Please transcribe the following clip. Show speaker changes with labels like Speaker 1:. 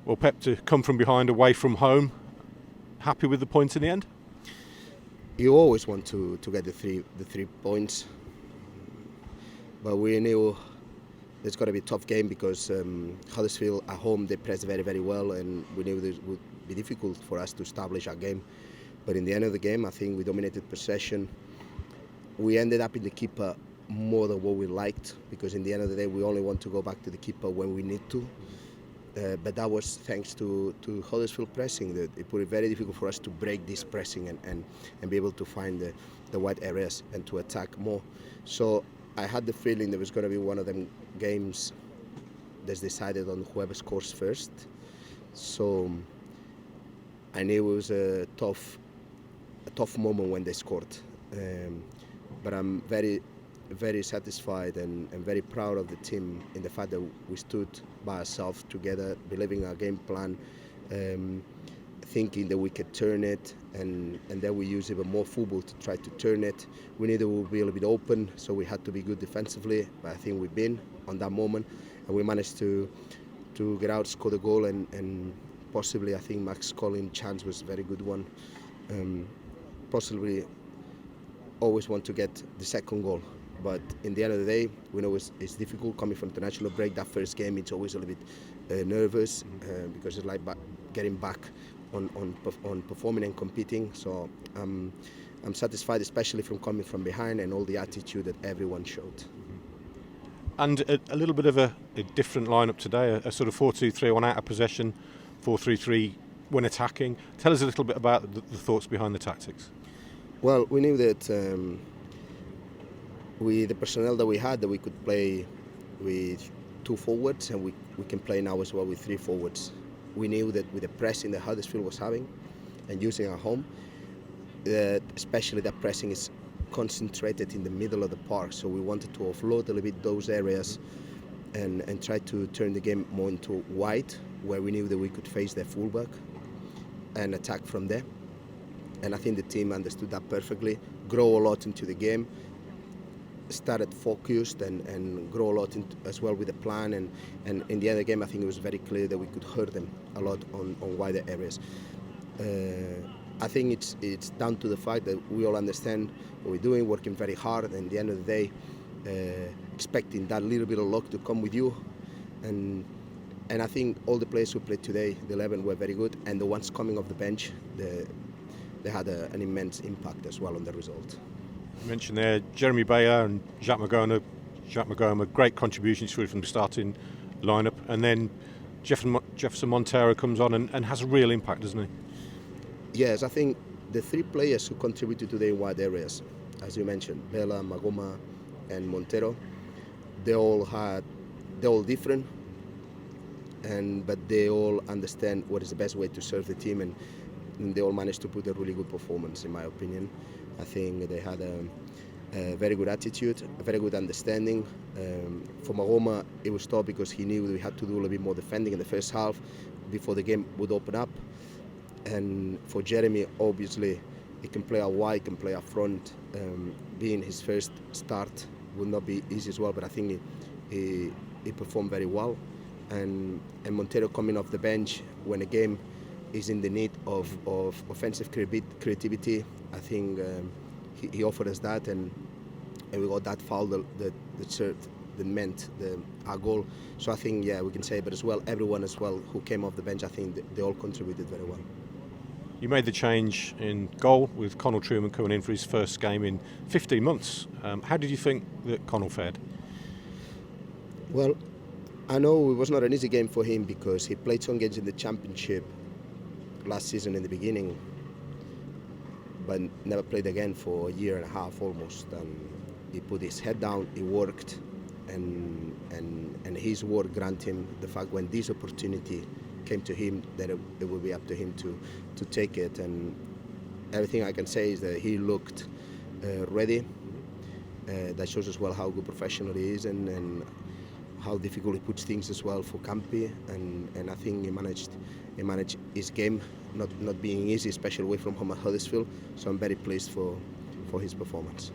Speaker 1: Well, Pep, to come from behind away from home, happy with the points in the end?
Speaker 2: You always want to get the three points, but we knew it's got to be a tough game because Huddersfield at home they pressed very, very well, and we knew it would be difficult for us to establish our game. But in the end of the game, I think we dominated possession. We ended up in the keeper more than what we liked, because in the end of the day we only want to go back to the keeper when we need to. But that was thanks to Huddersfield pressing. It put it very difficult for us to break this pressing and be able to find the wide areas and to attack more. So I had the feeling there was going to be one of them games that's decided on whoever scores first. So I knew it was a tough moment when they scored. But I'm very, very satisfied and very proud of the team in the fact that we stood by ourselves together, believing our game plan, thinking that we could turn it, and then we use even more football to try to turn it. We knew that we would be a little bit open, so we had to be good defensively, but I think we've been on that moment, and we managed to get out, score the goal, and possibly I think Max Collins' chance was a very good one. Possibly always want to get the second goal, but in the end of the day we know it's difficult coming from international break. That first game it's always a little bit nervous because it's like getting back on performing and competing. So I'm satisfied, especially from coming from behind and all the attitude that everyone showed.
Speaker 1: And a little bit of a different lineup today, a sort of 4-2-3 on out of possession, 4-3-3 when attacking. Tell us a little bit about the thoughts behind the tactics.
Speaker 2: Well, we knew that with the personnel that we had, that we could play with 2 forwards, and we can play now as well with 3 forwards. We knew that with the pressing that Huddersfield was having and using our home, that especially that pressing is concentrated in the middle of the park, so we wanted to offload a little bit those areas and try to turn the game more into wide, where we knew that we could face their fullback and attack from there. And I think the team understood that perfectly, grow a lot into the game, started focused and grow a lot as well with the plan. And in the end of the game, I think it was very clear that we could hurt them a lot on wider areas. I think it's down to the fact that we all understand what we're doing, working very hard, and at the end of the day, expecting that little bit of luck to come with you. And I think all the players who played today, the 11, were very good, and the ones coming off the bench, they had an immense impact as well on the result.
Speaker 1: You mentioned there Jeremy Bayer and Jacques Magoma, great contributions through from the starting lineup, and then Jefferson Montero comes on and has a real impact, doesn't he?
Speaker 2: Yes, I think the 3 players who contributed today in wide areas, as you mentioned, Bella, Magoma and Montero, they're all different, but they all understand what is the best way to serve the team, and they all managed to put a really good performance, in my opinion. I think they had a very good attitude, a very good understanding. For Magoma, it was tough because he knew we had to do a little bit more defending in the first half before the game would open up. And for Jeremy, obviously, he can play out wide, can play up front. Being his first start would not be easy as well, but I think he performed very well. And Montero coming off the bench when a game is in the need of offensive creativity, I think he offered us that, and we got that foul that served, that meant our goal. So I think, we can say, but as well, everyone as well who came off the bench, I think they all contributed very well.
Speaker 1: You made the change in goal with Connell Trueman coming in for his first game in 15 months. How did you think that Connell fared?
Speaker 2: Well, I know it was not an easy game for him because he played some games in the Championship last season in the beginning, but never played again for a year and a half almost. And he put his head down, he worked, and his work granted him the fact when this opportunity came to him that it would be up to him to take it. And everything I can say is that he looked ready. That shows as well how good professional he is and how difficult he puts things as well for Campi, and I think he managed his game, not being easy, especially away from home at Huddersfield. So I'm very pleased for his performance.